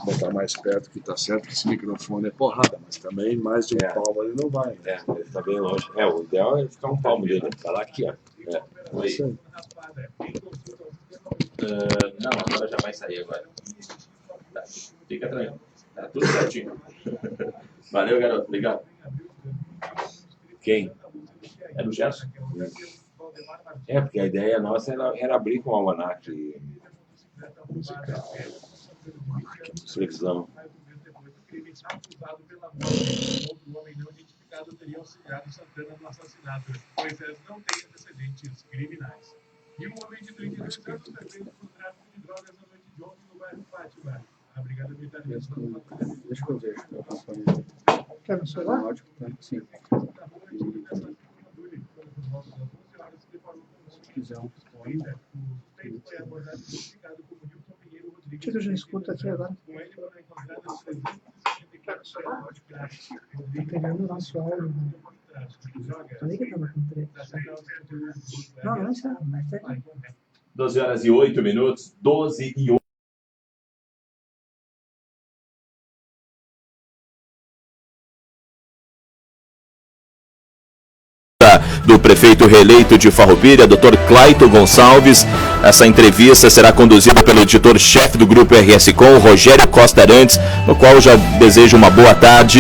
Botar mais perto que tá certo, que esse microfone é porrada, mas também mais de um palmo ele não vai. Né? Ele tá bem longe. O ideal é ficar um palmo dele. Tá lá aqui, ó. Oi. Não, agora já vai sair agora. Tá. Fica tranquilo. Tá tudo certinho. Valeu, garoto. Obrigado. Quem? É do Gerson? Porque a ideia nossa era abrir com o almanac musical. Previsão. Acusado pela morte do homem não identificado teria auxiliado Santana no assassinato, pois não tem antecedentes criminais. E um homem de 32 anos foi preso por tráfico de drogas na noite de ontem no bairro Fátima. A Brigada Militar de Deixa eu ver. Quer no celular? Sim. O que eu já escuto aqui agora? Tá pegando o nosso áudio. Falei que tava com 3. Não é certo, mas é. 12 horas e 8 minutos. 12 e 8. Do prefeito reeleito de Farroupilha, Dr. Clayton Gonçalves. Essa entrevista será conduzida pelo editor-chefe do Grupo RS Com, Rogério Costa Arantes, no qual eu já desejo uma boa tarde.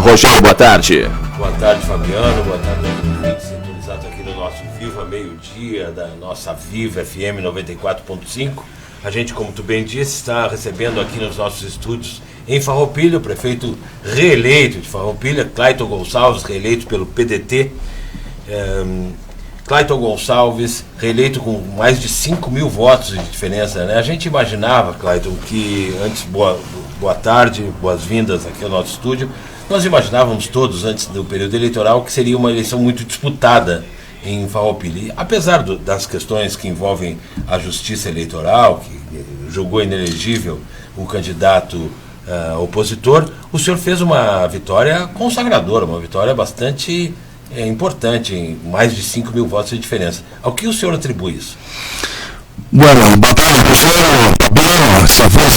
Rogério, boa tarde. Boa tarde, Fabiano. Boa tarde aos ouvintes sintonizados aqui no nosso Viva Meio-Dia, da nossa Viva FM 94.5. A gente, como tu bem disse, está recebendo aqui nos nossos estúdios em Farroupilha o prefeito reeleito de Farroupilha, Clayton Gonçalves, reeleito pelo PDT. Clayton Gonçalves, reeleito com mais de 5 mil votos de diferença, né? A gente imaginava, Clayton, que antes, boa tarde, boas-vindas aqui ao nosso estúdio, nós imaginávamos todos, antes do período eleitoral, que seria uma eleição muito disputada em Farroupilha. E, apesar das questões que envolvem a justiça eleitoral, que julgou inelegível o candidato opositor, o senhor fez uma vitória consagradora, uma vitória bastante importante, em mais de 5 mil votos de diferença. Ao que o senhor atribui isso? Bueno, boa tarde, pessoal. Fabiano, essa voz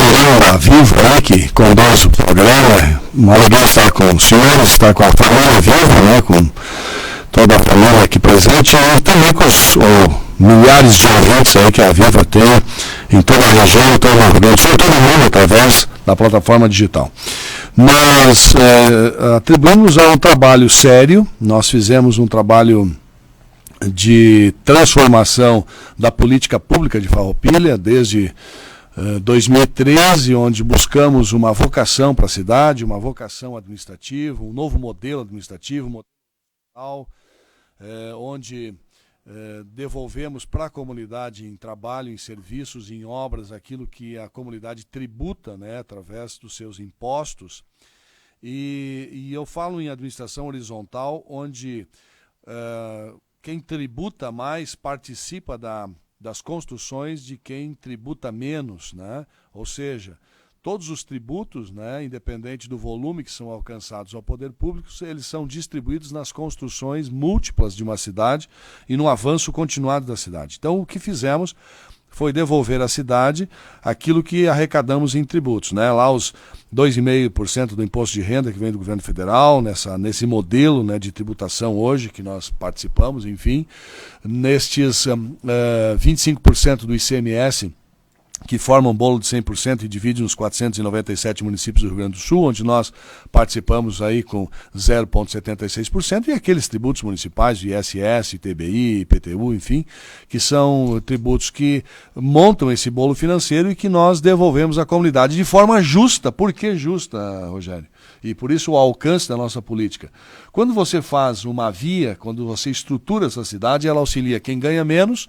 viva, que conduz o programa. Uma alegria estar com os senhores, estar com a família viva, com toda a família aqui presente e também com os milhares de ouvintes aí que a Viva tem em toda a região, todo o Rio Grande do Sul, todo mundo através da plataforma digital. Nós atribuímos a um trabalho sério, nós fizemos um trabalho de transformação da política pública de Farroupilha desde 2013, onde buscamos uma vocação para a cidade, uma vocação administrativa, um novo modelo administrativo, onde devolvemos para a comunidade em trabalho, em serviços, em obras, aquilo que a comunidade tributa, através dos seus impostos. E eu falo em administração horizontal, onde quem tributa mais participa das construções de quem tributa menos, Ou seja, todos os tributos, independente do volume que são alcançados ao poder público, eles são distribuídos nas construções múltiplas de uma cidade e no avanço continuado da cidade. Então, o que fizemos foi devolver à cidade aquilo que arrecadamos em tributos, Lá os 2,5% do imposto de renda que vem do governo federal, nesse modelo de tributação hoje que nós participamos, enfim, nestes 25% do ICMS, que formam um bolo de 100% e divide nos 497 municípios do Rio Grande do Sul, onde nós participamos aí com 0,76%, e aqueles tributos municipais de ISS, ITBI, IPTU, enfim, que são tributos que montam esse bolo financeiro e que nós devolvemos à comunidade de forma justa. Por que justa, Rogério? E por isso o alcance da nossa política. Quando você faz uma via, quando você estrutura essa cidade, ela auxilia quem ganha menos,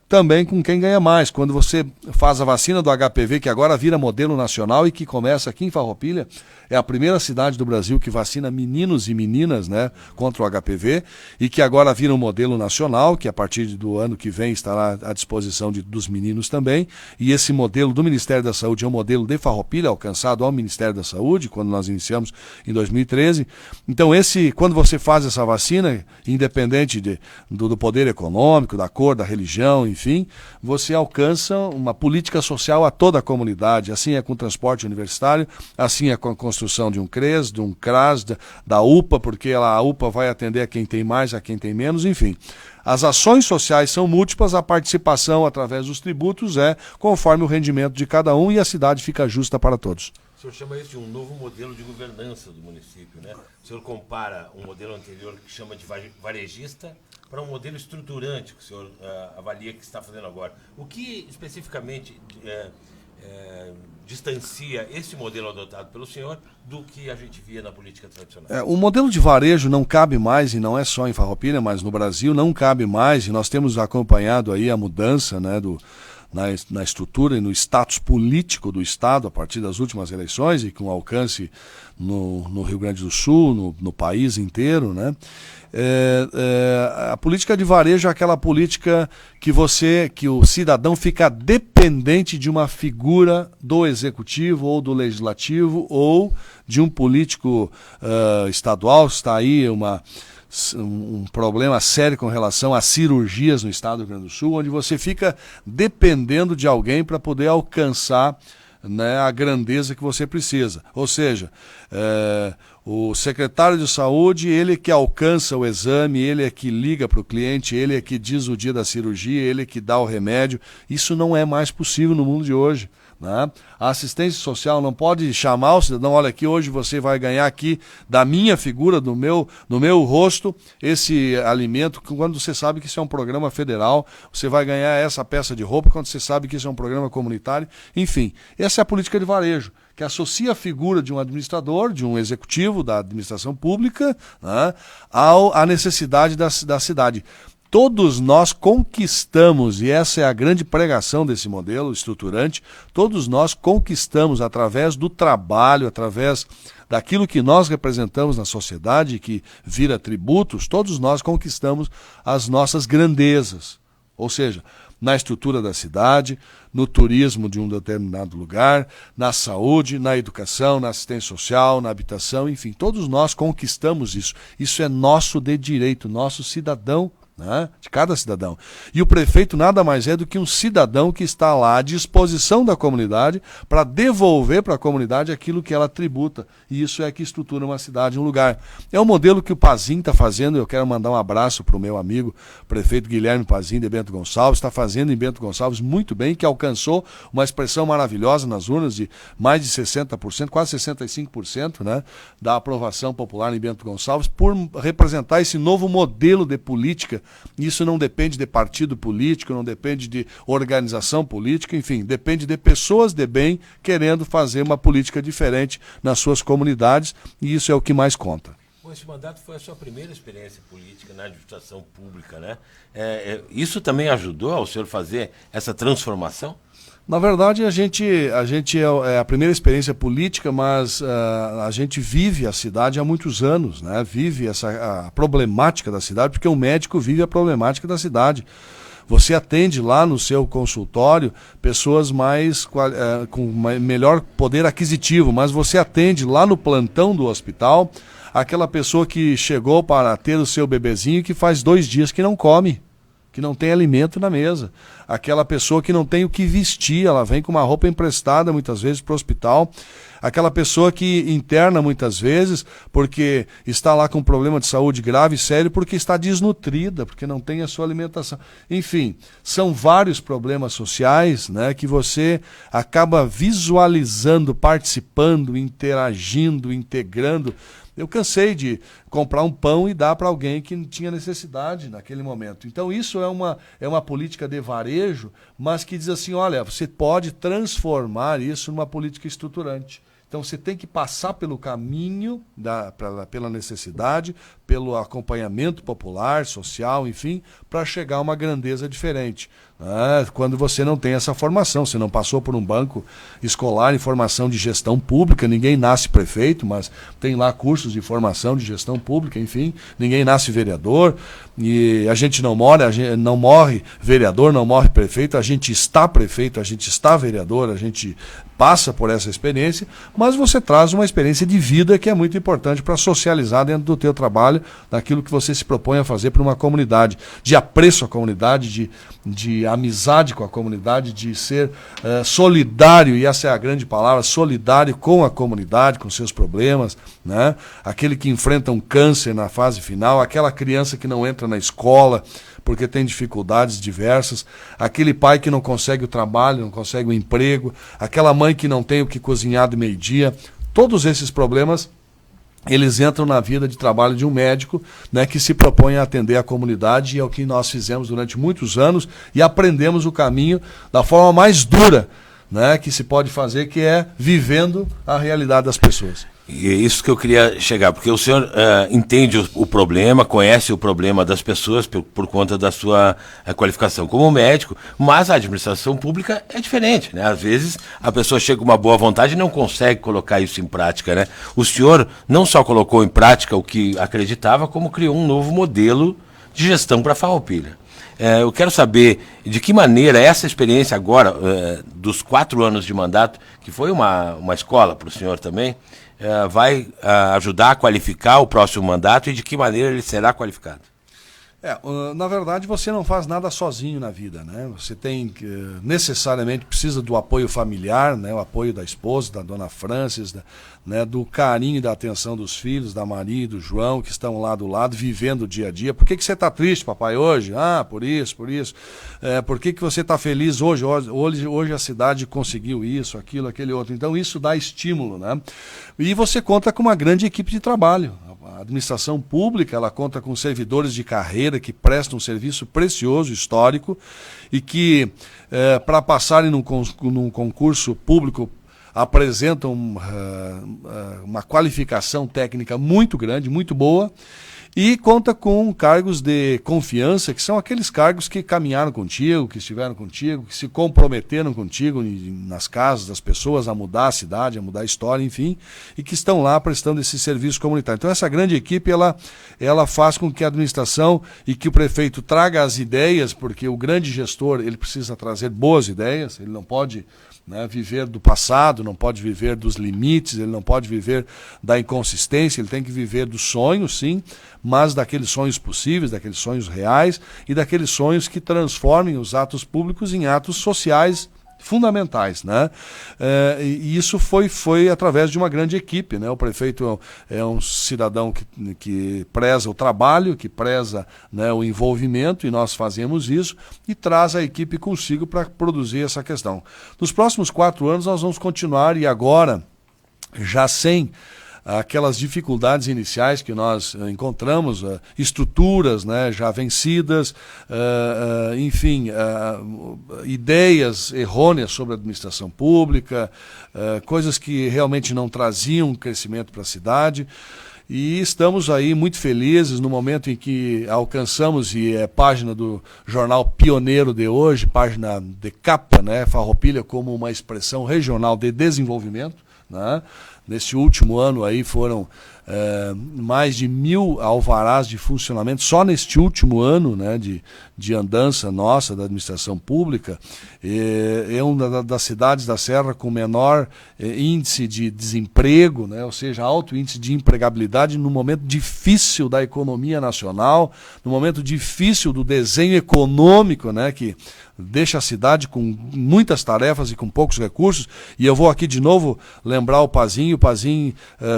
também com quem ganha mais. Quando você faz a vacina do HPV, que agora vira modelo nacional e que começa aqui em Farroupilha, é a primeira cidade do Brasil que vacina meninos e meninas, né, contra o HPV, e que agora vira um modelo nacional, que a partir do ano que vem estará à disposição dos meninos também. E esse modelo do Ministério da Saúde é um modelo de Farroupilha, alcançado ao Ministério da Saúde, quando nós iniciamos em 2013. Então, quando você faz essa vacina, independente do poder econômico, da cor, da religião, enfim, você alcança uma política social a toda a comunidade. Assim é com o transporte universitário, assim é com a construção de um CRES, de um CRAS, da UPA, porque a UPA vai atender a quem tem mais, a quem tem menos, enfim. As ações sociais são múltiplas, a participação através dos tributos é conforme o rendimento de cada um e a cidade fica justa para todos. O senhor chama isso de um novo modelo de governança do município, né? O senhor compara um modelo anterior que chama de varejista para um modelo estruturante que o senhor avalia que está fazendo agora. O que especificamente distancia esse modelo adotado pelo senhor do que a gente via na política tradicional? O modelo de varejo não cabe mais, e não é só em Farroupilha, mas no Brasil não cabe mais, e nós temos acompanhado aí a mudança, né, na estrutura e no status político do Estado a partir das últimas eleições e com alcance no Rio Grande do Sul, no país inteiro, né? A política de varejo é aquela política que o cidadão fica dependente de uma figura do executivo ou do legislativo ou de um político estadual. Está aí um problema sério com relação a cirurgias no estado do Rio Grande do Sul, onde você fica dependendo de alguém para poder alcançar, né, a grandeza que você precisa. Ou seja, o secretário de saúde, ele que alcança o exame, ele é que liga para o cliente, ele é que diz o dia da cirurgia, ele é que dá o remédio. Isso não é mais possível no mundo de hoje, né? A assistência social não pode chamar o cidadão: olha, aqui hoje você vai ganhar aqui da minha figura, do meu rosto, esse alimento, quando você sabe que isso é um programa federal. Você vai ganhar essa peça de roupa quando você sabe que isso é um programa comunitário. Enfim, essa é a política de varejo, que associa a figura de um administrador, de um executivo da administração pública, né, à necessidade da cidade. Todos nós conquistamos, e essa é a grande pregação desse modelo estruturante, todos nós conquistamos através do trabalho, através daquilo que nós representamos na sociedade, que vira tributos, todos nós conquistamos as nossas grandezas. Ou seja, na estrutura da cidade, no turismo de um determinado lugar, na saúde, na educação, na assistência social, na habitação, enfim, todos nós conquistamos isso. Isso é nosso de direito, nosso cidadão, né, de cada cidadão. E o prefeito nada mais é do que um cidadão que está lá à disposição da comunidade para devolver para a comunidade aquilo que ela tributa. E isso é que estrutura uma cidade, um lugar. É o modelo que o Pazin está fazendo. Eu quero mandar um abraço para o meu amigo prefeito Guilherme Pazin de Bento Gonçalves. Está fazendo em Bento Gonçalves muito bem, que alcançou uma expressão maravilhosa nas urnas de mais de 60%, quase 65%, né, da aprovação popular em Bento Gonçalves, por representar esse novo modelo de política. Isso não depende de partido político, não depende de organização política, enfim, depende de pessoas de bem querendo fazer uma política diferente nas suas comunidades, e isso é o que mais conta. Bom, esse mandato foi a sua primeira experiência política na administração pública, né? Isso também ajudou ao senhor fazer essa transformação? Na verdade, a gente é a primeira experiência política, mas a gente vive a cidade há muitos anos, né? Vive a problemática da cidade, porque o médico vive a problemática da cidade. Você atende lá no seu consultório pessoas com melhor poder aquisitivo, mas você atende lá no plantão do hospital aquela pessoa que chegou para ter o seu bebezinho e que faz 2 dias que não come, que não tem alimento na mesa. Aquela pessoa que não tem o que vestir, ela vem com uma roupa emprestada muitas vezes para o hospital. Aquela pessoa que interna muitas vezes porque está lá com um problema de saúde grave e sério, porque está desnutrida, porque não tem a sua alimentação. Enfim, são vários problemas sociais, né, que você acaba visualizando, participando, interagindo, integrando. Eu cansei de comprar um pão e dar para alguém que tinha necessidade naquele momento. Então isso é uma política de varejo, mas que diz assim: olha, você pode transformar isso numa política estruturante. Então você tem que passar pelo caminho, pela necessidade, pelo acompanhamento popular, social, enfim, para chegar a uma grandeza diferente. Quando você não tem essa formação, você não passou por um banco escolar em formação de gestão pública, ninguém nasce prefeito, mas tem lá cursos de formação de gestão pública, enfim, ninguém nasce vereador, e a gente não morre vereador, não morre prefeito, a gente está prefeito, a gente está vereador, a gente passa por essa experiência, mas você traz uma experiência de vida que é muito importante para socializar dentro do teu trabalho, daquilo que você se propõe a fazer para uma comunidade, de apreço à comunidade, de amizade com a comunidade, de ser solidário, e essa é a grande palavra, solidário com a comunidade, com seus problemas, né? Aquele que enfrenta um câncer na fase final, aquela criança que não entra na escola porque tem dificuldades diversas, aquele pai que não consegue o trabalho, não consegue o emprego, aquela mãe que não tem o que cozinhar de meio-dia, todos esses problemas eles entram na vida de trabalho de um médico, né, que se propõe a atender a comunidade, e é o que nós fizemos durante muitos anos e aprendemos o caminho da forma mais dura, né, que se pode fazer, que é vivendo a realidade das pessoas. E é isso que eu queria chegar, porque o senhor entende o problema, conhece o problema das pessoas por conta da sua qualificação como médico, mas a administração pública é diferente, né? Às vezes a pessoa chega com uma boa vontade e não consegue colocar isso em prática, né? O senhor não só colocou em prática o que acreditava, como criou um novo modelo de gestão para a Farroupilha. Eu quero saber de que maneira essa experiência agora, dos 4 anos de mandato, que foi uma escola para o senhor também, vai ajudar a qualificar o próximo mandato, e de que maneira ele será qualificado? Na verdade, você não faz nada sozinho na vida, né? Você tem necessariamente precisa do apoio familiar, né? O apoio da esposa, da dona Francis, né? Do carinho e da atenção dos filhos, da Maria e do João, que estão lá do lado, vivendo o dia a dia. Por que você está triste, papai, hoje? Por isso. Por que você está feliz hoje? Hoje a cidade conseguiu isso, aquilo, aquele outro. Então isso dá estímulo, né? E você conta com uma grande equipe de trabalho. A administração pública, ela conta com servidores de carreira que prestam um serviço precioso, histórico, e que, para passarem num concurso público, apresentam uma qualificação técnica muito grande, muito boa, e conta com cargos de confiança, que são aqueles cargos que caminharam contigo, que estiveram contigo, que se comprometeram contigo nas casas das pessoas a mudar a cidade, a mudar a história, enfim, e que estão lá prestando esse serviço comunitário. Então essa grande equipe, ela faz com que a administração e que o prefeito traga as ideias, porque o grande gestor, ele precisa trazer boas ideias, ele não pode, né, viver do passado, não pode viver dos limites, ele não pode viver da inconsistência, ele tem que viver dos sonhos, sim, mas daqueles sonhos possíveis, daqueles sonhos reais e daqueles sonhos que transformem os atos públicos em atos sociais fundamentais, né? E isso foi através de uma grande equipe, né? O prefeito é um cidadão que preza o trabalho, que preza, né, o envolvimento, e nós fazemos isso, e traz a equipe consigo para produzir essa questão. Nos próximos 4 anos nós vamos continuar, e agora já sem aquelas dificuldades iniciais que nós encontramos, estruturas, né, já vencidas, enfim, ideias errôneas sobre a administração pública, coisas que realmente não traziam crescimento para a cidade. E estamos aí muito felizes no momento em que alcançamos, e é página do jornal pioneiro de hoje, página de capa, né, Farroupilha como uma expressão regional de desenvolvimento, né? Neste último ano aí foram mais de 1.000 alvarás de funcionamento, só neste último ano, né, de andança nossa, da administração pública. É uma das cidades da Serra com menor índice de desemprego, né, ou seja, alto índice de empregabilidade no momento difícil da economia nacional, no momento difícil do desenho econômico, né, que deixa a cidade com muitas tarefas e com poucos recursos. E eu vou aqui de novo lembrar o Pazinho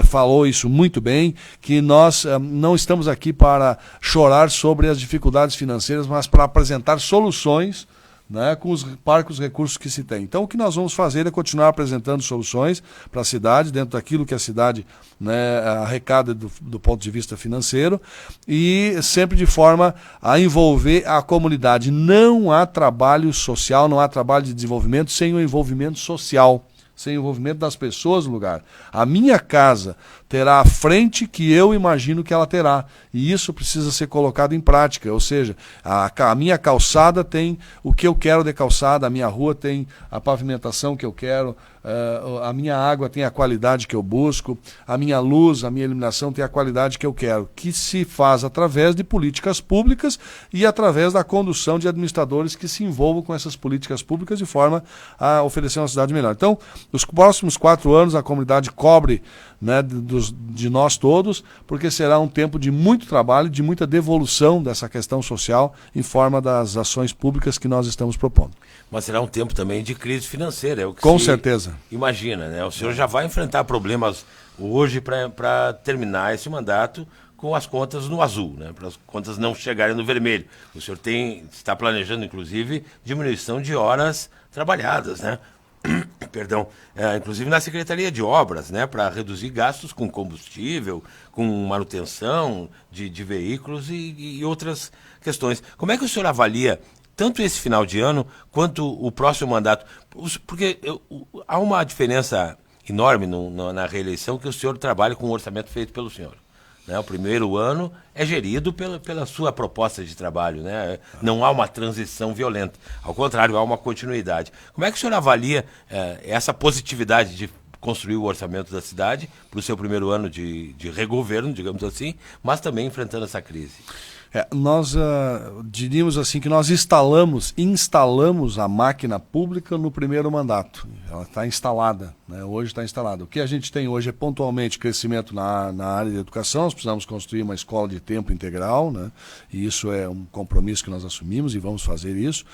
falou isso muito bem, que nós não estamos aqui para chorar sobre as dificuldades financeiras, mas para apresentar soluções, né, com os parcos recursos que se tem. Então o que nós vamos fazer é continuar apresentando soluções para a cidade, dentro daquilo que a cidade, né, arrecada do ponto de vista financeiro, e sempre de forma a envolver a comunidade. Não há trabalho social, não há trabalho de desenvolvimento sem o envolvimento social. sem o envolvimento das pessoas no lugar. A minha casa terá a frente que eu imagino que ela terá. E isso precisa ser colocado em prática. Ou seja, a minha calçada tem o que eu quero de calçada, a minha rua tem a pavimentação que eu quero, a minha água tem a qualidade que eu busco, a minha luz, a minha iluminação tem a qualidade que eu quero, que se faz através de políticas públicas e através da condução de administradores que se envolvam com essas políticas públicas de forma a oferecer uma cidade melhor. Então, nos próximos 4 anos, a comunidade cobre, né, de nós todos, porque será um tempo de muito trabalho, de muita devolução dessa questão social em forma das ações públicas que nós estamos propondo. Mas será um tempo também de crise financeira, é o que Com certeza. Imagina, né? O senhor já vai enfrentar problemas hoje para terminar esse mandato com as contas no azul, né? Para as contas não chegarem no vermelho. O senhor está planejando, inclusive, diminuição de horas trabalhadas, né? Perdão, inclusive na Secretaria de Obras, né, para reduzir gastos com combustível, com manutenção de veículos e outras questões. Como é que o senhor avalia tanto esse final de ano quanto o próximo mandato? Porque há uma diferença enorme na reeleição, que o senhor trabalha com um orçamento feito pelo senhor. Né? O primeiro ano é gerido pela sua proposta de trabalho, né? Não há uma transição violenta, ao contrário, há uma continuidade. Como é que o senhor avalia essa positividade de construir o orçamento da cidade para o seu primeiro ano de regoverno, digamos assim, mas também enfrentando essa crise? Nós diríamos assim que nós instalamos a máquina pública no primeiro mandato. Ela está instalada, né? Hoje está instalada. O que a gente tem hoje é pontualmente crescimento na área de educação. Nós precisamos construir uma escola de tempo integral, né? E isso é um compromisso que nós assumimos e vamos fazer isso.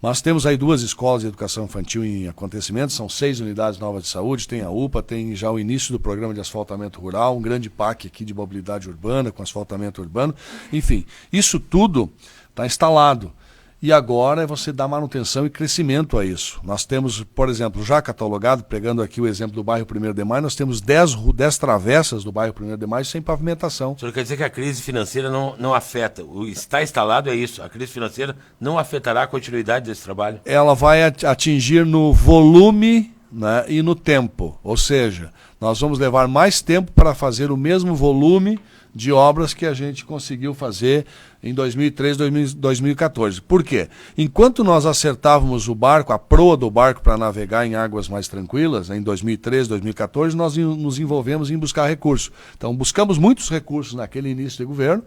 Nós temos aí 2 escolas de educação infantil em acontecimento, são 6 unidades novas de saúde, tem a UPA, tem já o início do programa de asfaltamento rural, um grande PAC aqui de mobilidade urbana, com asfaltamento urbano. Enfim, isso tudo está instalado. E agora é você dar manutenção e crescimento a isso. Nós temos, por exemplo, já catalogado, pegando aqui o exemplo do bairro 1º de Maio, nós temos 10 travessas do bairro 1º de Maio sem pavimentação. O senhor quer dizer que a crise financeira não afeta? O está instalado é isso, a crise financeira não afetará a continuidade desse trabalho? Ela vai atingir no volume, né, e no tempo. Ou seja, nós vamos levar mais tempo para fazer o mesmo volume de obras que a gente conseguiu fazer em 2013, 2014. Por quê? Enquanto nós acertávamos o barco, a proa do barco para navegar em águas mais tranquilas, em 2013, 2014, nós nos envolvemos em buscar recursos. Então, buscamos muitos recursos naquele início de governo,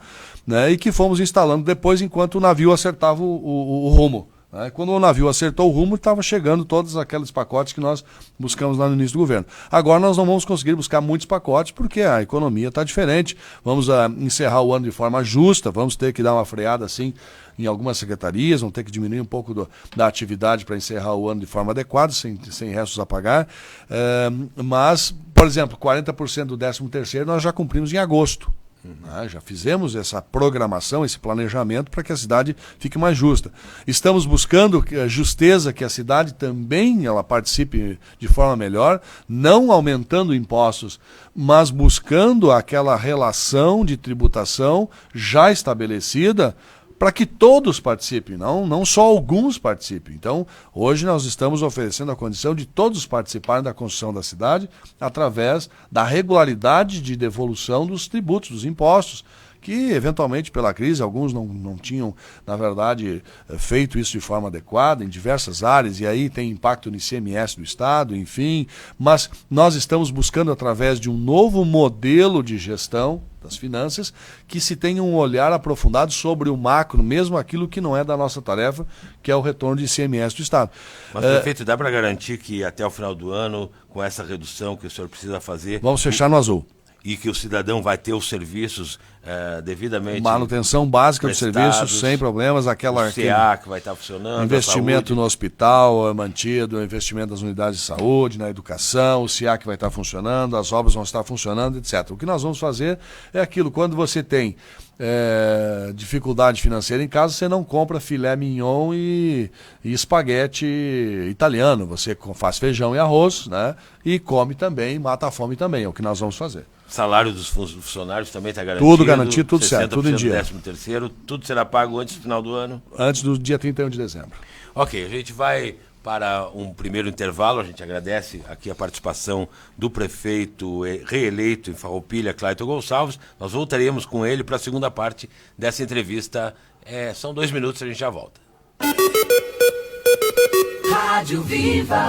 né, e que fomos instalando depois enquanto o navio acertava o rumo. Quando o navio acertou o rumo, estava chegando todos aqueles pacotes que nós buscamos lá no início do governo. Agora nós não vamos conseguir buscar muitos pacotes porque a economia está diferente. Vamos encerrar o ano de forma justa, vamos ter que dar uma freada assim em algumas secretarias, vamos ter que diminuir um pouco da atividade para encerrar o ano de forma adequada, sem restos a pagar. Mas, por exemplo, 40% do 13º nós já cumprimos em agosto. Já fizemos essa programação, esse planejamento para que a cidade fique mais justa. Estamos buscando a justeza, que a cidade também ela participe de forma melhor, não aumentando impostos, mas buscando aquela relação de tributação já estabelecida para que todos participem, não só alguns participem. Então, hoje nós estamos oferecendo a condição de todos participarem da construção da cidade através da regularidade de devolução dos tributos, dos impostos, que eventualmente pela crise alguns não tinham, na verdade, feito isso de forma adequada em diversas áreas, e aí tem impacto no ICMS do Estado, enfim, mas nós estamos buscando através de um novo modelo de gestão das finanças, que se tenha um olhar aprofundado sobre o macro, mesmo aquilo que não é da nossa tarefa, que é o retorno de ICMS do Estado. Mas, prefeito, dá para garantir que até o final do ano, com essa redução que o senhor precisa fazer... Vamos fechar no azul. E que o cidadão vai ter os serviços devidamente... Manutenção básica dos serviços, sem problemas. O CA que vai estar funcionando, investimento no hospital mantido, investimento nas unidades de saúde, na educação, o CA que vai estar funcionando, as obras vão estar funcionando, etc. O que nós vamos fazer é aquilo, quando você tem dificuldade financeira em casa, você não compra filé mignon e espaguete italiano. Você faz feijão e arroz, né? E come também, mata a fome também. É o que nós vamos fazer. Salário dos funcionários também está garantido? Tudo garantido, tudo certo, tudo em dia. 13º, tudo será pago antes do final do ano? Antes do dia 31 de dezembro. Ok, a gente vai para um primeiro intervalo. A gente agradece aqui a participação do prefeito reeleito em Farroupilha, Clayton Gonçalves. Nós voltaremos com ele para a segunda parte dessa entrevista. São 2 minutos, a gente já volta. Rádio Viva.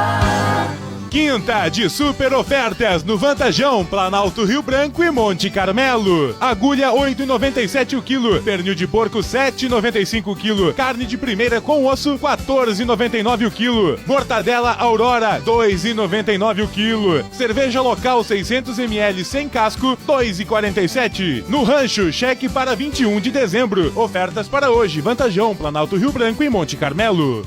Quinta de super ofertas no Vantajão, Planalto Rio Branco e Monte Carmelo. Agulha 8,97 o quilo, pernil de porco 7,95 o quilo, carne de primeira com osso 14,99 o quilo, mortadela Aurora 2,99 o quilo, cerveja local 600 ml sem casco 2,47. No Rancho, cheque para 21 de dezembro. Ofertas para hoje, Vantajão, Planalto Rio Branco e Monte Carmelo.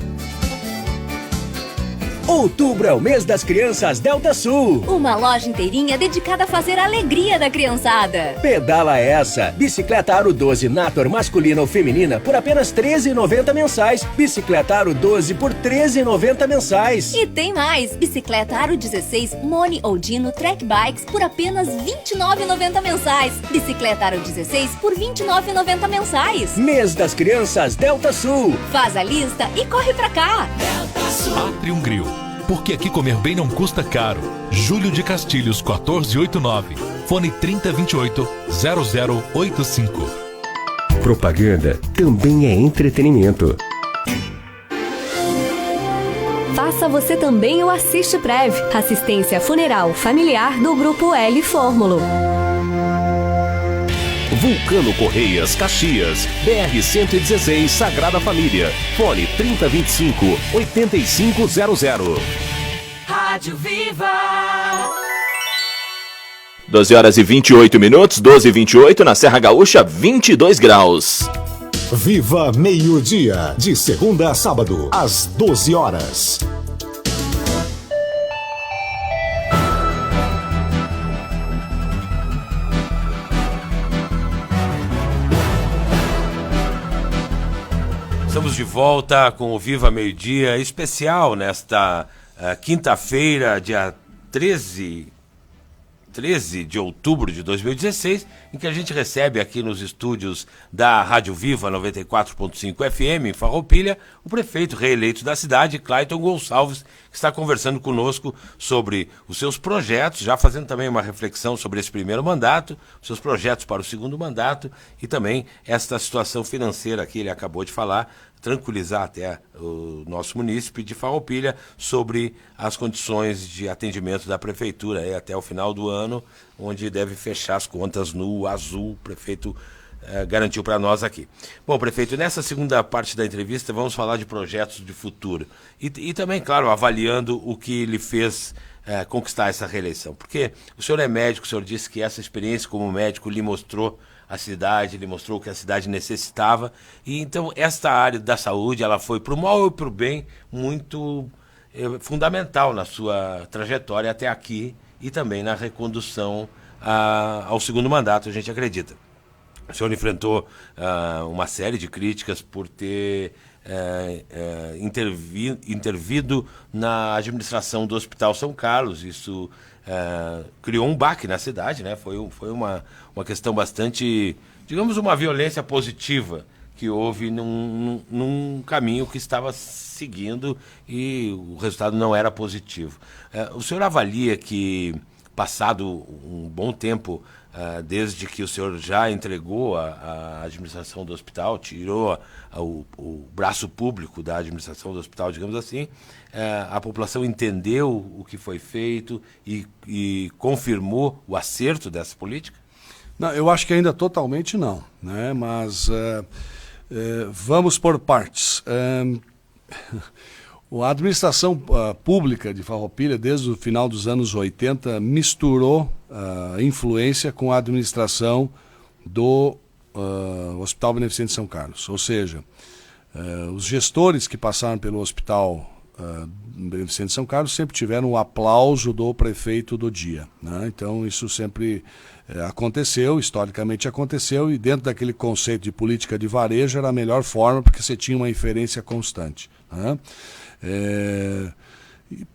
Outubro é o mês das crianças Delta Sul. Uma loja inteirinha dedicada a fazer a alegria da criançada. Pedala essa. Bicicleta Aro 12 Nator masculina ou feminina por apenas R$ 13,90 mensais. Bicicleta Aro 12 por R$ 13,90 mensais. E tem mais. Bicicleta Aro 16 Moni ou Dino Track Bikes por apenas R$ 29,90 mensais. Bicicleta Aro 16 por R$ 29,90 mensais. Mês das crianças Delta Sul. Faz a lista e corre pra cá. Delta Sul. Atrium Grill. Porque aqui comer bem não custa caro. Júlio de Castilhos, 1489. Fone 3028-0085. Propaganda também é entretenimento. Faça você também o Assiste Prev, assistência funeral familiar do Grupo L Fórmulo. Vulcano Correias, Caxias, BR-116, Sagrada Família. Fone 3025-8500. Rádio Viva. 12h28, 12h28 na Serra Gaúcha, 22 graus. Viva meio-dia, de segunda a sábado, às 12 horas. Estamos de volta com o Viva Meio-Dia especial nesta quinta-feira, dia 13 de outubro de 2016, em que a gente recebe aqui nos estúdios da Rádio Viva 94.5 FM em Farroupilha, o prefeito reeleito da cidade, Clayton Gonçalves, que está conversando conosco sobre os seus projetos, já fazendo também uma reflexão sobre esse primeiro mandato, os seus projetos para o segundo mandato e também esta situação financeira que ele acabou de falar, tranquilizar até o nosso munícipe de Farroupilha sobre as condições de atendimento da prefeitura até o final do ano, onde deve fechar as contas no azul. O prefeito garantiu para nós aqui. Bom, prefeito, nessa segunda parte da entrevista vamos falar de projetos de futuro e também, claro, avaliando o que lhe fez conquistar essa reeleição, porque o senhor é médico, o senhor disse que essa experiência como médico lhe mostrou a cidade, ele mostrou o que a cidade necessitava, e então esta área da saúde, ela foi para o mal e para o bem muito fundamental na sua trajetória até aqui e também na recondução ao segundo mandato, a gente acredita. O senhor enfrentou uma série de críticas por ter intervido na administração do Hospital São Carlos. Isso criou um baque na cidade, né? Foi uma questão bastante, digamos, uma violência positiva que houve num caminho que estava seguindo e o resultado não era positivo. O senhor avalia que, passado um bom tempo, desde que o senhor já entregou a administração do hospital, tirou o braço público da administração do hospital, digamos assim, a população entendeu o que foi feito e confirmou o acerto dessa política? Não, eu acho que ainda totalmente não, né? Mas vamos por partes. A administração pública de Farroupilha, desde o final dos anos 80, misturou influência com a administração do Hospital Beneficente São Carlos. Ou seja, os gestores que passaram pelo Hospital Beneficente São Carlos sempre tiveram o aplauso do prefeito do dia, né? Então isso sempre aconteceu, historicamente aconteceu, e dentro daquele conceito de política de varejo era a melhor forma, porque você tinha uma inferência constante, né?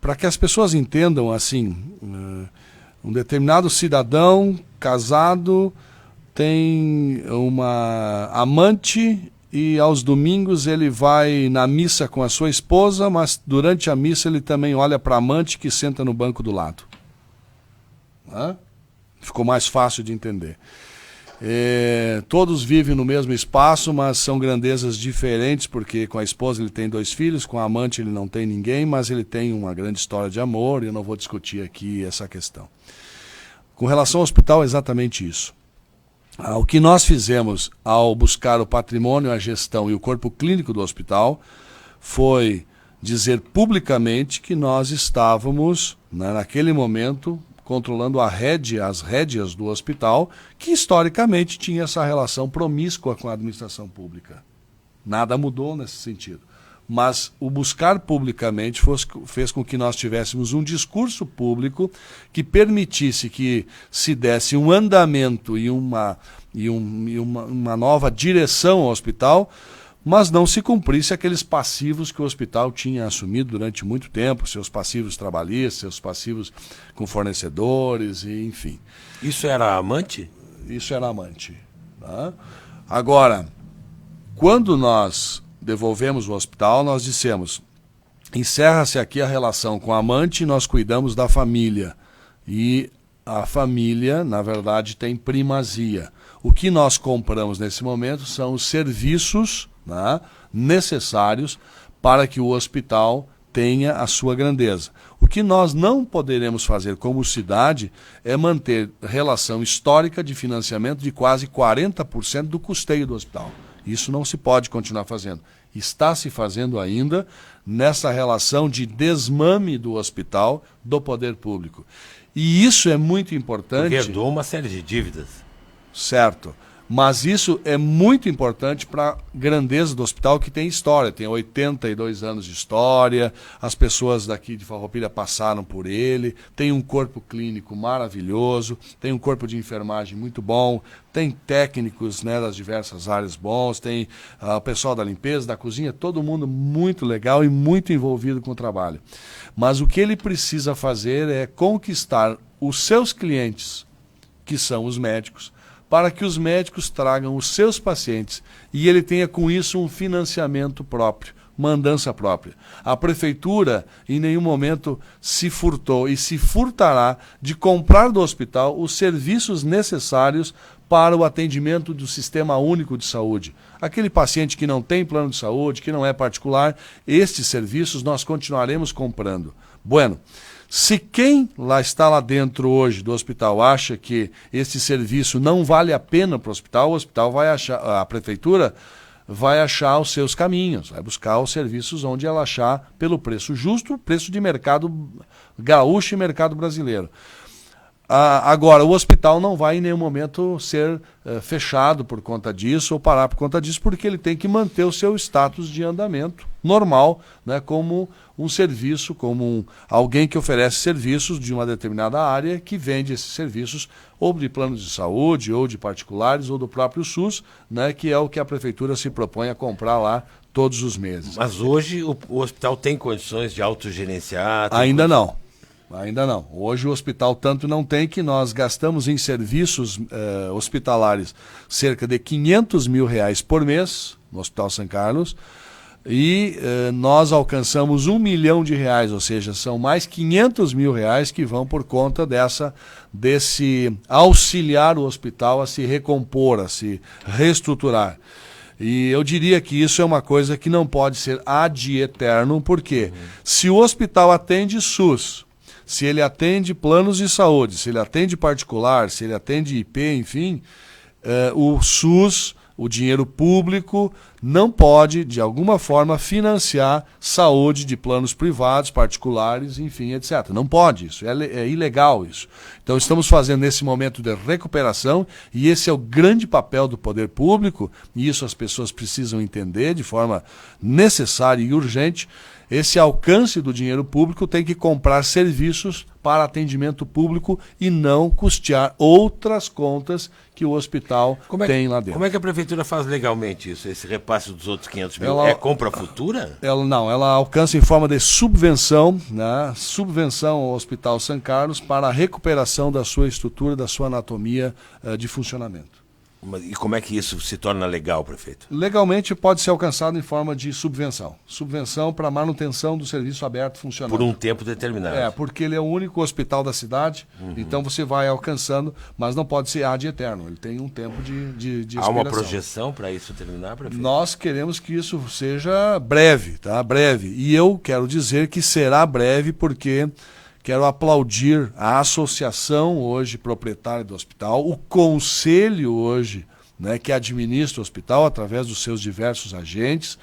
Para que as pessoas entendam, assim, um determinado cidadão casado tem uma amante e aos domingos ele vai na missa com a sua esposa, mas durante a missa ele também olha para a amante que senta no banco do lado. Ficou mais fácil de entender. Todos vivem no mesmo espaço, mas são grandezas diferentes, porque com a esposa ele tem 2 filhos, com a amante ele não tem ninguém, mas ele tem uma grande história de amor, e eu não vou discutir aqui essa questão. Com relação ao hospital, é exatamente isso. O que nós fizemos ao buscar o patrimônio, a gestão e o corpo clínico do hospital foi dizer publicamente que nós estávamos, naquele momento, controlando as rédeas do hospital, que historicamente tinha essa relação promíscua com a administração pública. Nada mudou nesse sentido. Mas o buscar publicamente fez com que nós tivéssemos um discurso público que permitisse que se desse um andamento e uma nova direção ao hospital, mas não se cumprisse aqueles passivos que o hospital tinha assumido durante muito tempo, seus passivos trabalhistas, seus passivos com fornecedores, e enfim. Isso era amante? Isso era amante. Tá? Agora, quando nós devolvemos o hospital, nós dissemos, encerra-se aqui a relação com a amante e nós cuidamos da família. E a família, na verdade, tem primazia. O que nós compramos nesse momento são os serviços necessários para que o hospital tenha a sua grandeza. O que nós não poderemos fazer como cidade é manter relação histórica de financiamento de quase 40% do custeio do hospital. Isso não se pode continuar fazendo. Está se fazendo ainda nessa relação de desmame do hospital do poder público. E isso é muito importante. Porque herdou uma série de dívidas. Certo. Mas isso é muito importante para a grandeza do hospital, que tem história, tem 82 anos de história, as pessoas daqui de Farroupilha passaram por ele, tem um corpo clínico maravilhoso, tem um corpo de enfermagem muito bom, tem técnicos das diversas áreas bons, tem o pessoal da limpeza, da cozinha, todo mundo muito legal e muito envolvido com o trabalho. Mas o que ele precisa fazer é conquistar os seus clientes, que são os médicos, para que os médicos tragam os seus pacientes e ele tenha com isso um financiamento próprio, uma andança própria. A prefeitura em nenhum momento se furtou e se furtará de comprar do hospital os serviços necessários para o atendimento do Sistema Único de Saúde. Aquele paciente que não tem plano de saúde, que não é particular, estes serviços nós continuaremos comprando. Bueno, se quem está lá dentro hoje do hospital acha que esse serviço não vale a pena para o hospital vai achar, a prefeitura vai achar os seus caminhos, vai buscar os serviços onde ela achar pelo preço justo, preço de mercado gaúcho e mercado brasileiro. Agora, o hospital não vai em nenhum momento ser fechado por conta disso ou parar por conta disso, porque ele tem que manter o seu status de andamento normal, como um serviço, como alguém que oferece serviços de uma determinada área, que vende esses serviços ou de planos de saúde, ou de particulares, ou do próprio SUS, que é o que a prefeitura se propõe a comprar lá todos os meses. Mas hoje o hospital tem condições de autogerenciar? Ainda não. Ainda não. Hoje o hospital tanto não tem que nós gastamos em serviços hospitalares cerca de R$500 mil por mês no Hospital São Carlos e nós alcançamos R$1 milhão, ou seja, são mais R$500 mil que vão por conta desse auxiliar o hospital a se recompor, a se reestruturar. E eu diria que isso é uma coisa que não pode ser ad eterno, porque se o hospital atende SUS, se ele atende planos de saúde, se ele atende particular, se ele atende IP, enfim, o SUS, o dinheiro público, não pode, de alguma forma, financiar saúde de planos privados, particulares, enfim, etc. Não pode, isso é ilegal isso. Então estamos fazendo nesse momento de recuperação e esse é o grande papel do poder público e isso as pessoas precisam entender de forma necessária e urgente. Esse alcance do dinheiro público tem que comprar serviços para atendimento público e não custear outras contas que o hospital tem lá dentro. Como é que a prefeitura faz legalmente isso, esse repasse dos outros 500 mil? É compra futura? Ela alcança em forma de subvenção, subvenção ao Hospital São Carlos para a recuperação da sua estrutura, da sua anatomia de funcionamento. E como é que isso se torna legal, prefeito? Legalmente pode ser alcançado em forma de subvenção. Subvenção para manutenção do serviço aberto funcionando. Por um tempo determinado. Porque ele é o único hospital da cidade, então você vai alcançando, mas não pode ser ad eterno. Ele tem um tempo de Há uma projeção para isso terminar, prefeito? Nós queremos que isso seja breve, tá? Breve. E eu quero dizer que será breve porque quero aplaudir a associação hoje proprietária do hospital, o conselho hoje, né, que administra o hospital através dos seus diversos agentes,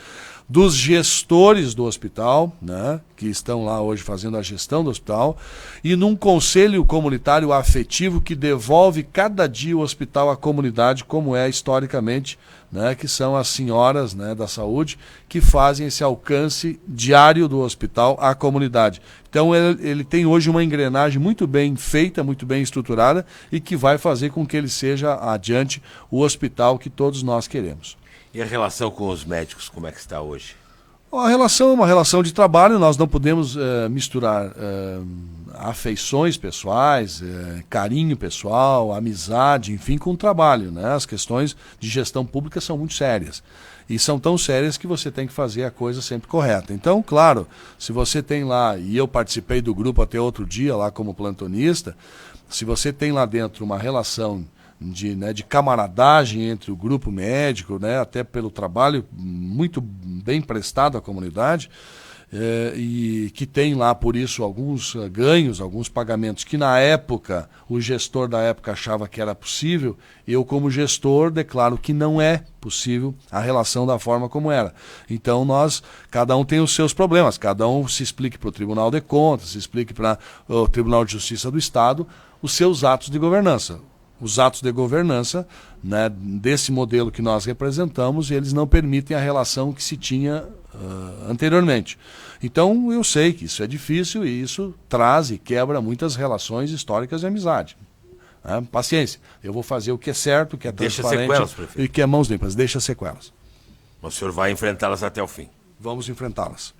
dos gestores do hospital, né, que estão lá hoje fazendo a gestão do hospital, e num conselho comunitário afetivo que devolve cada dia o hospital à comunidade, como é historicamente, né, que são as senhoras, né, da saúde, que fazem esse alcance diário do hospital à comunidade. Então ele tem hoje uma engrenagem muito bem feita, muito bem estruturada, e que vai fazer com que ele seja adiante o hospital que todos nós queremos. E a relação com os médicos, como é que está hoje? A relação é uma relação de trabalho, nós não podemos misturar afeições pessoais, carinho pessoal, amizade, enfim, com o trabalho, né? As questões de gestão pública são muito sérias. E são tão sérias que você tem que fazer a coisa sempre correta. Então, claro, se você tem lá, e eu participei do grupo até outro dia lá como plantonista, se você tem lá dentro uma relação de camaradagem entre o grupo médico, né, até pelo trabalho muito bem prestado à comunidade, e que tem lá, por isso, alguns ganhos, alguns pagamentos que na época, o gestor da época achava que era possível, eu como gestor declaro que não é possível a relação da forma como era. Então cada um tem os seus problemas, cada um se explique para o Tribunal de Contas, se explique para o Tribunal de Justiça do Estado os seus atos de governança. Os atos de governança, né, desse modelo que nós representamos, eles não permitem a relação que se tinha anteriormente. Então eu sei que isso é difícil e isso traz e quebra muitas relações históricas de amizade. Paciência, eu vou fazer o que é certo, o que é transparente, sequelas, prefeito, e que é mãos limpas, deixa sequelas. O senhor vai enfrentá-las até o fim? Vamos enfrentá-las.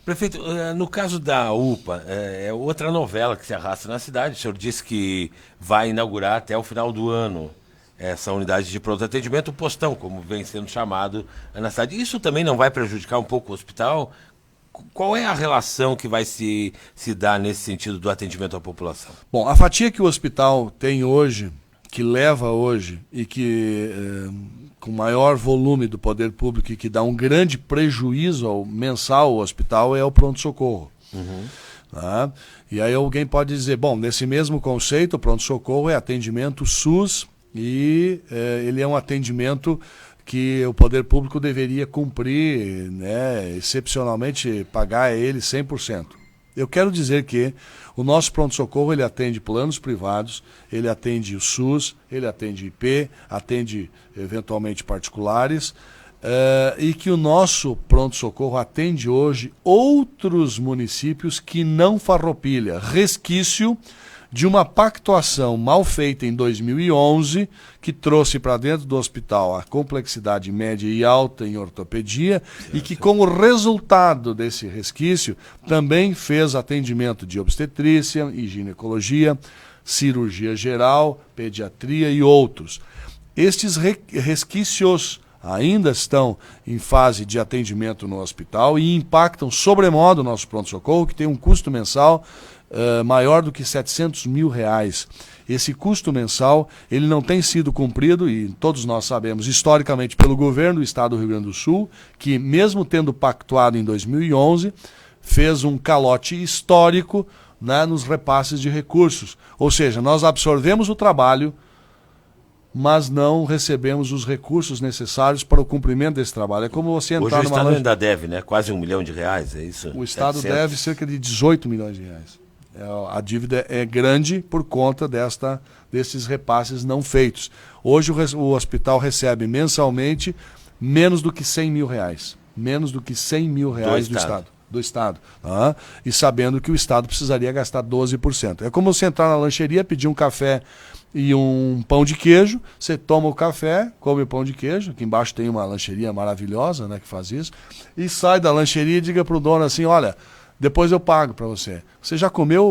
Prefeito, no caso da UPA, é outra novela que se arrasta na cidade. O senhor disse que vai inaugurar até o final do ano essa unidade de pronto atendimento, o postão, como vem sendo chamado na cidade. Isso também não vai prejudicar um pouco o hospital? Qual é a relação que vai se dar nesse sentido do atendimento à população? Bom, a fatia que o hospital tem hoje, que leva hoje e que com maior volume do poder público e que dá um grande prejuízo mensal ao hospital é o pronto-socorro. Tá? E aí alguém pode dizer, bom, nesse mesmo conceito, o pronto-socorro é atendimento SUS e ele é um atendimento que o poder público deveria cumprir, né, excepcionalmente pagar a ele 100%. Eu quero dizer que o nosso pronto-socorro ele atende planos privados, ele atende o SUS, ele atende IP, atende eventualmente particulares, e que o nosso pronto-socorro atende hoje outros municípios que não farroupilha, resquício de uma pactuação mal feita em 2011, que trouxe para dentro do hospital a complexidade média e alta em ortopedia, e que como resultado desse resquício também fez atendimento de obstetrícia e ginecologia, cirurgia geral, pediatria e outros. Estes resquícios ainda estão em fase de atendimento no hospital e impactam sobremodo o nosso pronto-socorro, que tem um custo mensal maior do que R$700 mil. Esse custo mensal ele não tem sido cumprido, e todos nós sabemos historicamente pelo governo do estado do Rio Grande do Sul, que mesmo tendo pactuado em 2011, fez um calote histórico, né, nos repasses de recursos. Ou seja, nós absorvemos o trabalho, mas não recebemos os recursos necessários para o cumprimento desse trabalho. É como você entrar numa... Hoje o Estado ainda deve, né? Quase R$1 milhão, é isso? O Estado deve cerca de 18 milhões de reais. A dívida é grande por conta desses repasses não feitos. Hoje o hospital recebe mensalmente menos do que R$100 mil. Menos do que R$100 mil do Estado. E sabendo que o Estado precisaria gastar 12%. É como você entrar na lancheria, pedir um café e um pão de queijo, você toma o café, come o pão de queijo, aqui embaixo tem uma lancheria maravilhosa, né, que faz isso, e sai da lancheria e diga para o dono assim, olha, depois eu pago para você. Você já comeu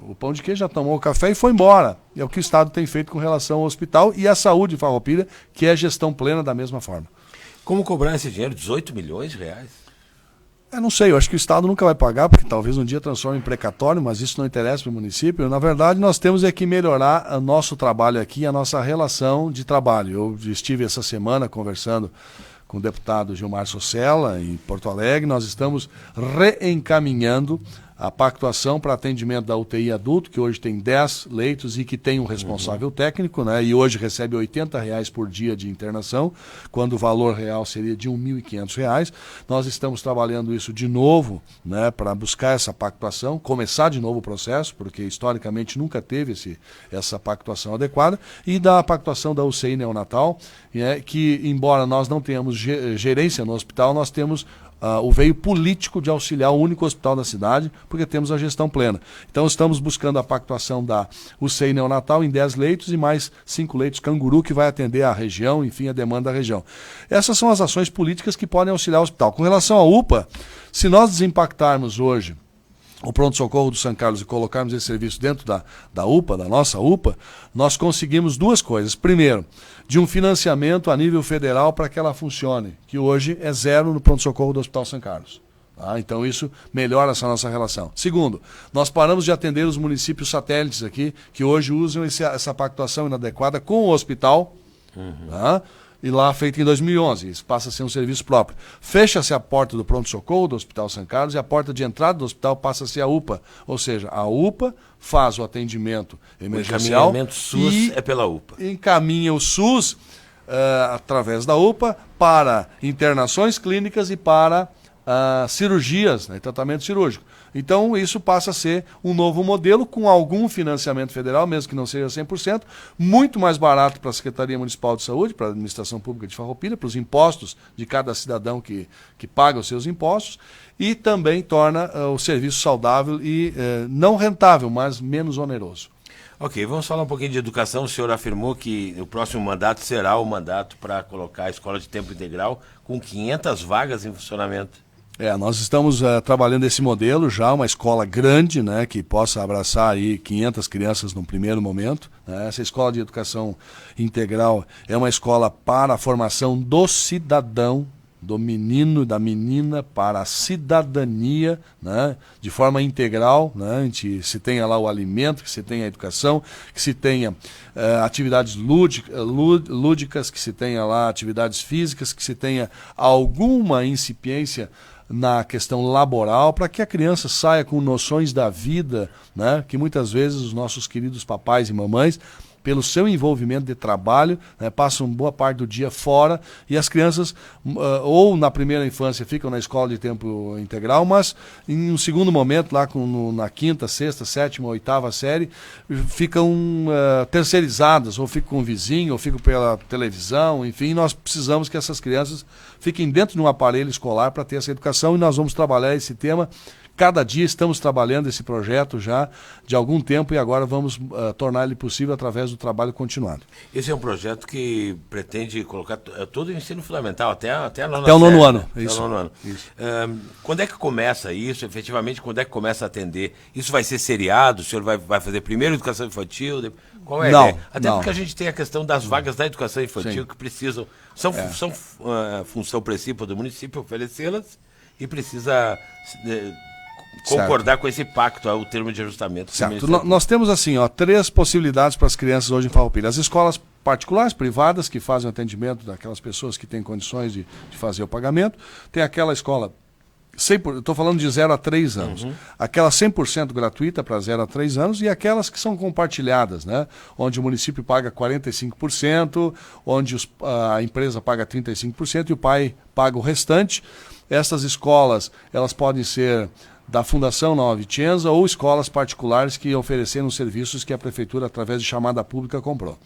o pão de queijo, já tomou o café e foi embora. É o que o Estado tem feito com relação ao hospital e à saúde de Farroupilha, que é gestão plena da mesma forma. Como cobrar esse dinheiro? 18 milhões de reais? Eu não sei, eu acho que o Estado nunca vai pagar, porque talvez um dia transforme em precatório, mas isso não interessa para o município. Na verdade, nós temos que melhorar o nosso trabalho aqui, a nossa relação de trabalho. Eu estive essa semana conversando com o deputado Gilmar Sossella, em Porto Alegre. Nós estamos reencaminhando a pactuação para atendimento da UTI adulto, que hoje tem 10 leitos e que tem um responsável técnico, né? E hoje recebe R$ 80 por dia de internação, quando o valor real seria de R$ 1.500. Nós estamos trabalhando isso de novo, né, para buscar essa pactuação, começar de novo o processo, porque historicamente nunca teve essa pactuação adequada, e da pactuação da UCI neonatal, que embora nós não tenhamos gerência no hospital, nós temos o veio político de auxiliar o único hospital da cidade, porque temos a gestão plena. Então estamos buscando a pactuação da UCI neonatal em 10 leitos e mais 5 leitos canguru, que vai atender a região, enfim, a demanda da região. Essas são as ações políticas que podem auxiliar o hospital. Com relação à UPA, se nós desimpactarmos hoje o pronto-socorro do São Carlos e colocarmos esse serviço dentro da UPA, da nossa UPA, nós conseguimos duas coisas. Primeiro, de um financiamento a nível federal para que ela funcione, que hoje é zero no pronto-socorro do Hospital São Carlos. Tá? Então isso melhora essa nossa relação. Segundo, nós paramos de atender os municípios satélites aqui, que hoje usam essa pactuação inadequada com o hospital, tá? E lá feito em 2011, isso passa a ser um serviço próprio. Fecha-se a porta do pronto-socorro do Hospital São Carlos e a porta de entrada do hospital passa a ser a UPA. Ou seja, a UPA faz o atendimento emergencial. O encaminhamento SUS é pela UPA. Encaminha o SUS, através da UPA, para internações clínicas e para cirurgias, né, tratamento cirúrgico. Então, isso passa a ser um novo modelo com algum financiamento federal, mesmo que não seja 100%, muito mais barato para a Secretaria Municipal de Saúde, para a Administração Pública de Farroupilha, para os impostos de cada cidadão que paga os seus impostos, e também torna o serviço saudável e não rentável, mas menos oneroso. Ok, vamos falar um pouquinho de educação. O senhor afirmou que o próximo mandato será o mandato para colocar a escola de tempo integral com 500 vagas em funcionamento. Nós estamos trabalhando esse modelo já, uma escola grande, né, que possa abraçar aí 500 crianças num primeiro momento. Né? Essa escola de educação integral é uma escola para a formação do cidadão, do menino e da menina, para a cidadania, né, de forma integral, né, que se tenha lá o alimento, que se tenha a educação, que se tenha atividades lúdicas, que se tenha lá atividades físicas, que se tenha alguma incipiência na questão laboral, para que a criança saia com noções da vida, né, que muitas vezes os nossos queridos papais e mamães, pelo seu envolvimento de trabalho, né, passam boa parte do dia fora, e as crianças ou na primeira infância ficam na escola de tempo integral, mas em um segundo momento, lá na quinta, sexta, sétima, oitava série, ficam terceirizadas, ou ficam com o vizinho, ou ficam pela televisão, enfim, nós precisamos que essas crianças fiquem dentro de um aparelho escolar para ter essa educação, e nós vamos trabalhar esse tema. Cada dia estamos trabalhando esse projeto já de algum tempo, e agora vamos tornar ele possível através do trabalho continuado. Esse é um projeto que pretende colocar todo o ensino fundamental, até a nona até o nono série, ano. Né? Isso. Até o nono ano. Isso. Quando é que começa isso, efetivamente, quando é que começa a atender? Isso vai ser seriado? O senhor vai fazer primeiro educação infantil? Qual é a ideia? Até porque a gente tem a questão das vagas da educação infantil. Sim. Que precisam, são função principal do município oferecê-las, e precisa concordar com esse pacto, o termo de ajustamento. Certo. Nós temos assim, 3 possibilidades para as crianças hoje em Farroupilha. As escolas particulares, privadas, que fazem o atendimento daquelas pessoas que têm condições de fazer o pagamento. Tem aquela escola, estou falando de 0 a 3 anos, aquela 100% gratuita para 0 a 3 anos, e aquelas que são compartilhadas, né? Onde o município paga 45%, onde a empresa paga 35% e o pai paga o restante. Essas escolas, elas podem ser da Fundação Nova Vicenza ou escolas particulares que ofereceram serviços que a prefeitura, através de chamada pública, comprou.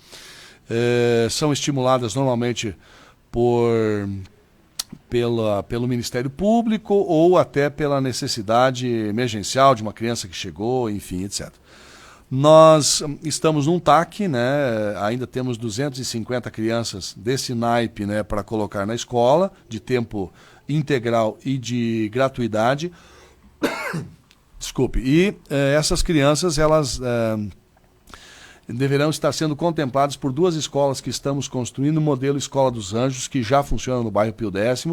São estimuladas normalmente pelo Ministério Público, ou até pela necessidade emergencial de uma criança que chegou, enfim, etc. Nós estamos num TAC, né? Ainda temos 250 crianças desse naipe, né, para colocar na escola, de tempo integral e de gratuidade. Desculpe. E essas crianças, elas deverão estar sendo contempladas por 2 escolas que estamos construindo, o modelo Escola dos Anjos, que já funciona no bairro Pio X,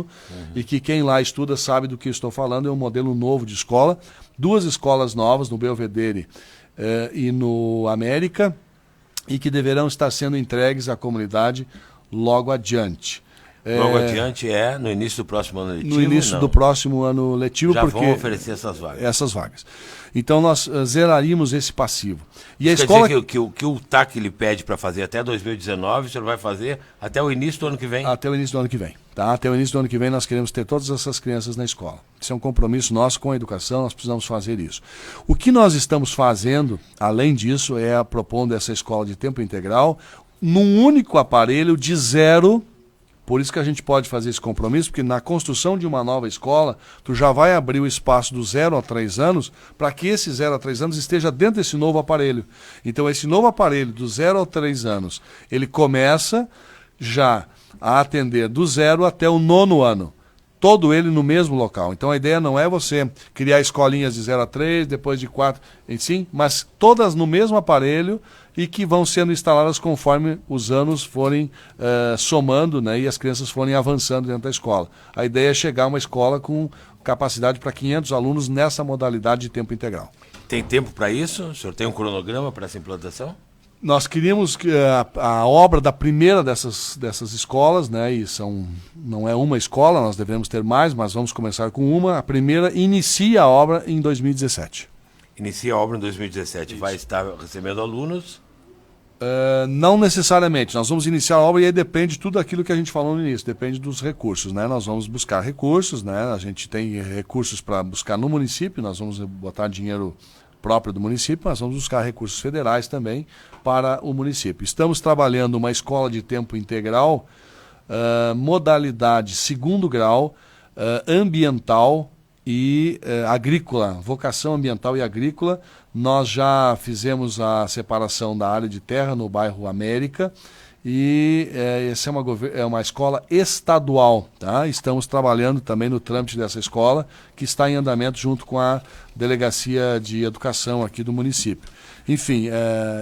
e que quem lá estuda sabe do que eu estou falando, é um modelo novo de escola. 2 escolas novas, no Belvedere e no América, e que deverão estar sendo entregues à comunidade logo adiante. Logo adiante no início do próximo ano letivo? No início do próximo ano letivo. Já porque vão oferecer essas vagas. Então nós zeraríamos esse passivo. E a Quer escola... dizer que o TAC ele pede para fazer até 2019, o senhor vai fazer até o início do ano que vem? Até o início do ano que vem. Tá? Até o início do ano que vem nós queremos ter todas essas crianças na escola. Isso é um compromisso nosso com a educação, nós precisamos fazer isso. O que nós estamos fazendo, além disso, é propondo essa escola de tempo integral num único aparelho de 0. Por isso que a gente pode fazer esse compromisso, porque na construção de uma nova escola, tu já vai abrir o espaço do 0 a 3 anos, para que esse 0 a 3 anos esteja dentro desse novo aparelho. Então esse novo aparelho do 0 a 3 anos, ele começa já a atender do 0 até o 9º ano. Todo ele no mesmo local. Então a ideia não é você criar escolinhas de 0 a 3, depois de 4, sim, mas todas no mesmo aparelho e que vão sendo instaladas conforme os anos forem somando, né, e as crianças forem avançando dentro da escola. A ideia é chegar a uma escola com capacidade para 500 alunos nessa modalidade de tempo integral. Tem tempo para isso? O senhor tem um cronograma para essa implantação? Nós queríamos que a obra da primeira dessas escolas, né, e não é uma escola, nós devemos ter mais, mas vamos começar com uma. A primeira inicia a obra em 2017. Inicia a obra em 2017. Isso. Vai estar recebendo alunos? Não necessariamente. Nós vamos iniciar a obra e aí depende de tudo aquilo que a gente falou no início, depende dos recursos, né? Nós vamos buscar recursos, né? A gente tem recursos para buscar no município, nós vamos botar dinheiro próprio do município, mas vamos buscar recursos federais também para o município. Estamos trabalhando uma escola de tempo integral, modalidade 2º grau, ambiental e agrícola, vocação ambiental e agrícola. Nós já fizemos a separação da área de terra no bairro América e essa é uma escola estadual, tá? Estamos trabalhando também no trâmite dessa escola, que está em andamento junto com a Delegacia de Educação aqui do município. Enfim,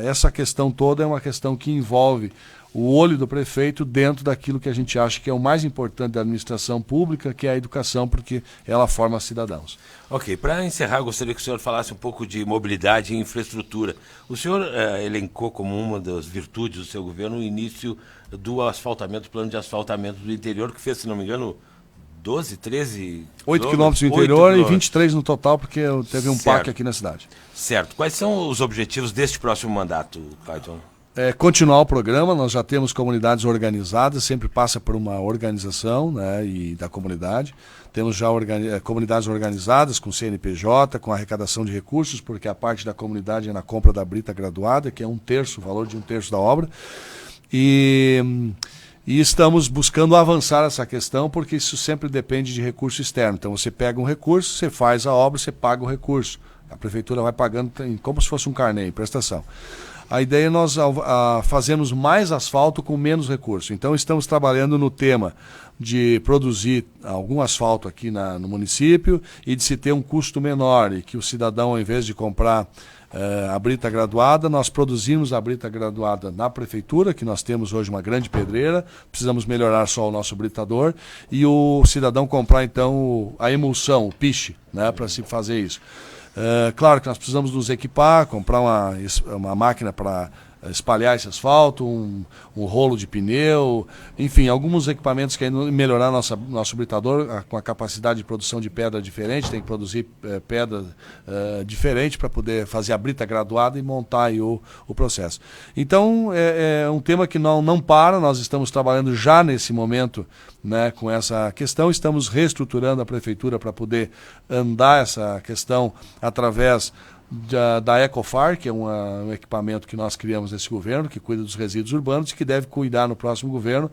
essa questão toda é uma questão que envolve o olho do prefeito dentro daquilo que a gente acha que é o mais importante da administração pública, que é a educação, porque ela forma cidadãos. Ok, para encerrar, gostaria que o senhor falasse um pouco de mobilidade e infraestrutura. O senhor elencou como uma das virtudes do seu governo o início do asfaltamento, plano de asfaltamento do interior, que fez, se não me engano, 12, 13... 8 quilômetros no interior e 23 no total, porque teve um PAC aqui na cidade. Certo. Quais são os objetivos deste próximo mandato, Clayton? Continuar o programa, nós já temos comunidades organizadas, sempre passa por uma organização, né, e da comunidade. Temos já comunidades organizadas com CNPJ, com arrecadação de recursos, porque a parte da comunidade é na compra da brita graduada, que é o valor de 1/3 da obra. E estamos buscando avançar essa questão, porque isso sempre depende de recurso externo. Então você pega um recurso, você faz a obra, você paga o recurso. A prefeitura vai pagando como se fosse um carnê, prestação. A ideia é nós fazermos mais asfalto com menos recurso. Então estamos trabalhando no tema de produzir algum asfalto aqui no município e de se ter um custo menor, e que o cidadão, ao invés de comprar a brita graduada, nós produzimos a brita graduada na prefeitura, que nós temos hoje uma grande pedreira, precisamos melhorar só o nosso britador, e o cidadão comprar então a emulsão, o piche, né, para se fazer isso. Claro que nós precisamos nos equipar, comprar uma máquina para espalhar esse asfalto, um rolo de pneu, enfim, alguns equipamentos que ainda melhorar nosso britador com a capacidade de produção de pedra diferente, tem que produzir pedra diferente para poder fazer a brita graduada e montar aí o processo. Então é um tema que não para, nós estamos trabalhando já nesse momento, né, com essa questão, estamos reestruturando a prefeitura para poder andar essa questão através da Ecofar, que é um equipamento que nós criamos nesse governo, que cuida dos resíduos urbanos e que deve cuidar no próximo governo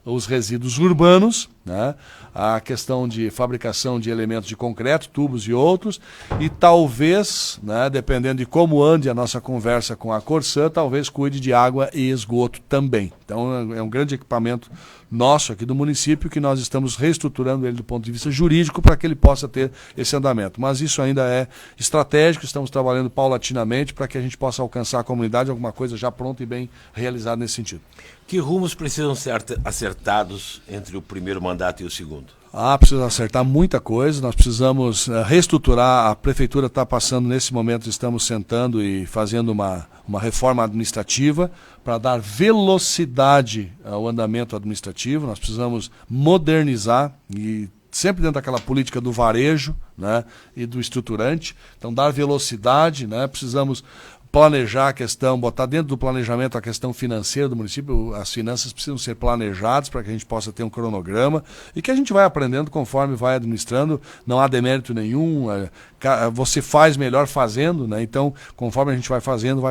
os resíduos urbanos, né? A questão de fabricação de elementos de concreto, tubos e outros, e talvez, né, dependendo de como ande a nossa conversa com a Corsã, talvez cuide de água e esgoto também. Então é um grande equipamento nosso aqui do município que nós estamos reestruturando ele do ponto de vista jurídico para que ele possa ter esse andamento. Mas isso ainda é estratégico, estamos trabalhando paulatinamente para que a gente possa alcançar a comunidade alguma coisa já pronta e bem realizada nesse sentido. Que rumos precisam ser acertados entre o primeiro mandato e o segundo? Precisa acertar muita coisa, nós precisamos reestruturar, a prefeitura está passando nesse momento, estamos sentando e fazendo uma reforma administrativa para dar velocidade ao andamento administrativo, nós precisamos modernizar e sempre dentro daquela política do varejo, né, e do estruturante, então dar velocidade, né, precisamos planejar a questão, botar dentro do planejamento a questão financeira do município, as finanças precisam ser planejadas para que a gente possa ter um cronograma e que a gente vai aprendendo conforme vai administrando, não há demérito nenhum, você faz melhor fazendo, né? Então conforme a gente vai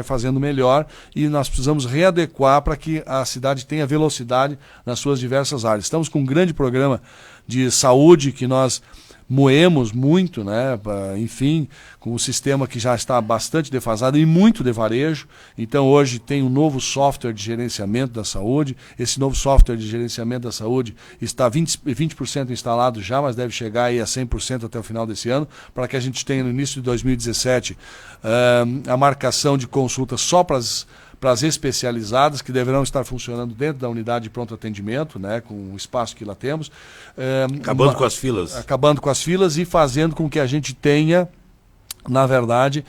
fazendo melhor e nós precisamos readequar para que a cidade tenha velocidade nas suas diversas áreas. Estamos com um grande programa de saúde que nós moemos muito, né? Enfim, com um sistema que já está bastante defasado e muito de varejo. Então hoje tem um novo software de gerenciamento da saúde. Esse novo software de gerenciamento da saúde está 20% instalado já, mas deve chegar aí a 100% até o final desse ano, para que a gente tenha no início de 2017 a marcação de consultas só para as especializadas, que deverão estar funcionando dentro da unidade de pronto atendimento, né, com o espaço que lá temos. Acabando com as filas. Acabando com as filas e fazendo com que a gente tenha, na verdade,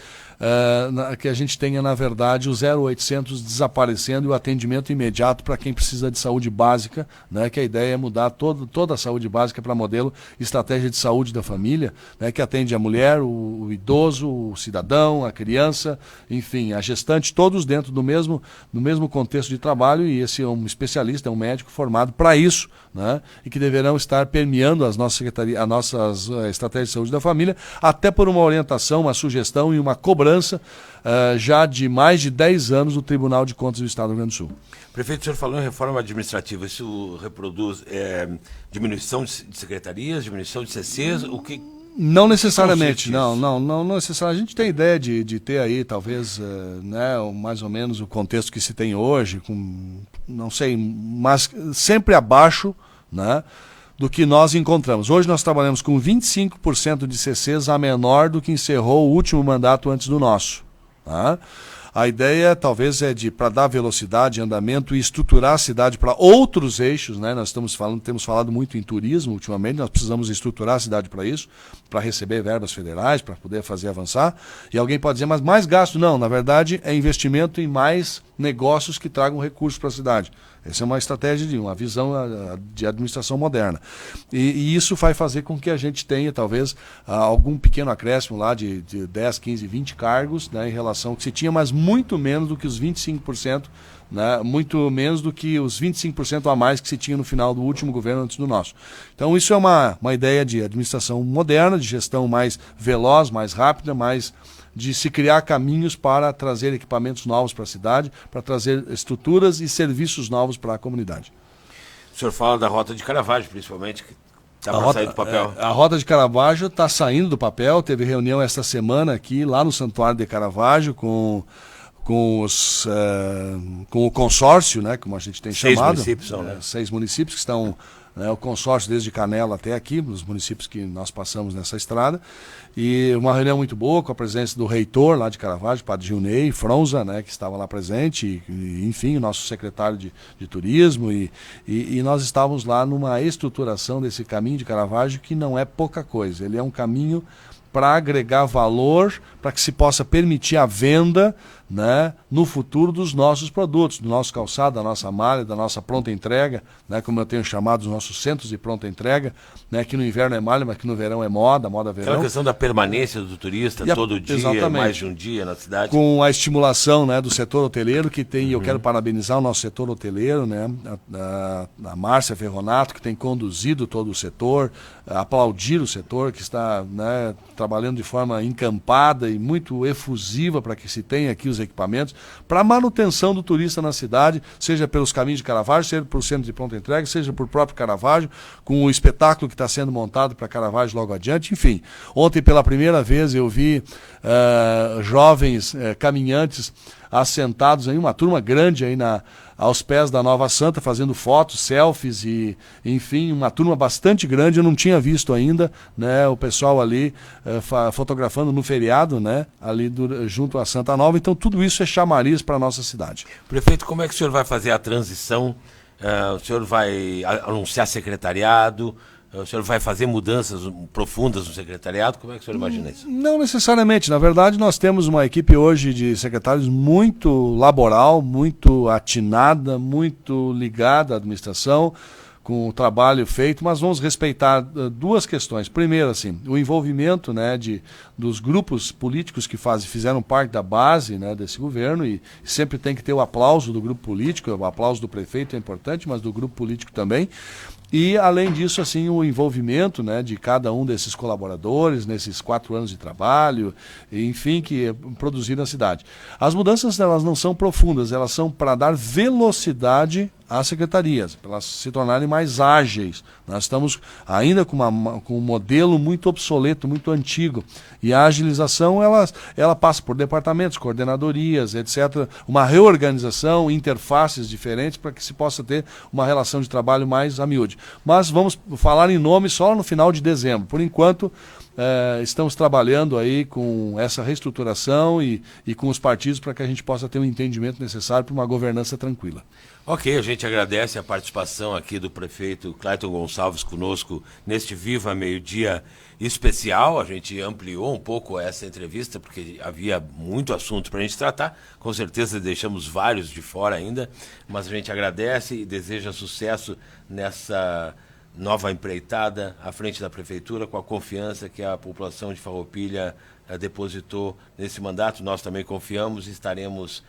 o 0800 desaparecendo e o atendimento imediato para quem precisa de saúde básica, né, que a ideia é mudar toda a saúde básica para modelo estratégia de saúde da família, né, que atende a mulher, o idoso, o cidadão, a criança, enfim, a gestante, todos dentro do mesmo contexto de trabalho, e esse é um especialista, é um médico formado para isso, né, e que deverão estar permeando as nossas estratégias de saúde da família, até por uma orientação, uma sugestão e uma cobrança já de mais de 10 anos do Tribunal de Contas do Estado do Rio Grande do Sul. Prefeito, o senhor falou em reforma administrativa, isso reproduz diminuição de secretarias, diminuição de CCs, o que... Não necessariamente, não necessariamente. A gente tem ideia de ter aí, talvez, né, mais ou menos o contexto que se tem hoje, não sei, mas sempre abaixo, né, do que nós encontramos. Hoje nós trabalhamos com 25% de CCs a menor do que encerrou o último mandato antes do nosso. Tá? A ideia talvez para dar velocidade, andamento e estruturar a cidade para outros eixos, né? Nós temos falado muito em turismo ultimamente, nós precisamos estruturar a cidade para isso, para receber verbas federais, para poder fazer avançar. E alguém pode dizer, mas mais gasto? Não, na verdade é investimento em mais negócios que tragam recursos para a cidade. Essa é uma estratégia, uma visão de administração moderna. E isso vai fazer com que a gente tenha, talvez, algum pequeno acréscimo lá de 10, 15, 20 cargos, né, em relação ao que se tinha, mas muito menos do que os 25%, né, muito menos do que os 25% a mais que se tinha no final do último governo antes do nosso. Então isso é uma ideia de administração moderna, de gestão mais veloz, mais rápida, mais de se criar caminhos para trazer equipamentos novos para a cidade, para trazer estruturas e serviços novos para a comunidade. O senhor fala da Rota de Caravaggio, principalmente, que está para sair do papel. A Rota de Caravaggio está saindo do papel, teve reunião esta semana aqui, lá no Santuário de Caravaggio, com o consórcio, né, como a gente tem chamado. 6 municípios são, né? 6 municípios que estão, né, o consórcio desde Canela até aqui, os municípios que nós passamos nessa estrada, e uma reunião muito boa com a presença do reitor lá de Caravaggio, Padre Gilney Fronza, né, que estava lá presente, e enfim, o nosso secretário de turismo, e nós estávamos lá numa estruturação desse caminho de Caravaggio que não é pouca coisa, ele é um caminho para agregar valor, para que se possa permitir a venda, né, no futuro dos nossos produtos, do nosso calçado, da nossa malha, da nossa pronta entrega, né, como eu tenho chamado os nossos centros de pronta entrega, né, que no inverno é malha, mas que no verão é moda verão. Aquela questão da permanência do turista todo dia, exatamente, mais de um dia na cidade. Com a estimulação, né, do setor hoteleiro, que tem, eu quero parabenizar o nosso setor hoteleiro, né, a Márcia Ferronato, que tem conduzido todo o setor, aplaudir o setor que está, né, trabalhando de forma encampada e muito efusiva para que se tenha aqui os equipamentos para a manutenção do turista na cidade, seja pelos caminhos de Caravaggio, seja por centro de pronta entrega, seja por próprio Caravaggio, com o espetáculo que está sendo montado para Caravaggio logo adiante. Enfim, ontem pela primeira vez eu vi jovens caminhantes assentados aí, uma turma grande aí aos pés da Nova Santa, fazendo fotos, selfies e, enfim, uma turma bastante grande. Eu não tinha visto ainda, né, o pessoal ali fotografando no feriado, né, ali junto à Santa Nova. Então tudo isso é chamariz para a nossa cidade. Prefeito, como é que o senhor vai fazer a transição? O senhor vai anunciar secretariado? O senhor vai fazer mudanças profundas no secretariado? Como é que o senhor imagina isso? Não necessariamente. Na verdade, nós temos uma equipe hoje de secretários muito laboral, muito atinada, muito ligada à administração, com o trabalho feito, mas vamos respeitar duas questões. Primeiro, assim, o envolvimento, né, dos grupos políticos que fizeram parte da base, né, desse governo, e sempre tem que ter o aplauso do grupo político, o aplauso do prefeito é importante, mas do grupo político também. E, além disso, assim, o envolvimento, né, de cada um desses colaboradores nesses 4 anos de trabalho, enfim, que produziram na cidade. As mudanças, elas não são profundas, elas são para dar velocidade às secretarias, para elas se tornarem mais ágeis. Nós estamos ainda com um modelo muito obsoleto, muito antigo. E a agilização, ela passa por departamentos, coordenadorias, etc. Uma reorganização, interfaces diferentes para que se possa ter uma relação de trabalho mais a miúde. Mas vamos falar em nome só no final de dezembro. Por enquanto, estamos trabalhando aí com essa reestruturação e com os partidos para que a gente possa ter um entendimento necessário para uma governança tranquila. Ok, a gente agradece a participação aqui do prefeito Clayton Gonçalves conosco neste Viva Meio-Dia especial. A gente ampliou um pouco essa entrevista porque havia muito assunto para a gente tratar. Com certeza deixamos vários de fora ainda, mas a gente agradece e deseja sucesso nessa nova empreitada à frente da prefeitura, com a confiança que a população de Farroupilha depositou nesse mandato. Nós também confiamos e estaremos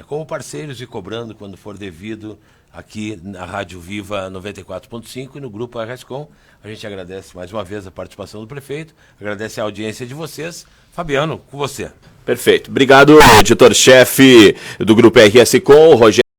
como parceiros e cobrando quando for devido aqui na Rádio Viva 94.5 e no Grupo RSCom. A gente agradece mais uma vez a participação do prefeito, agradece a audiência de vocês. Fabiano, com você. Perfeito. Obrigado, editor-chefe do Grupo RSCom, Rogério.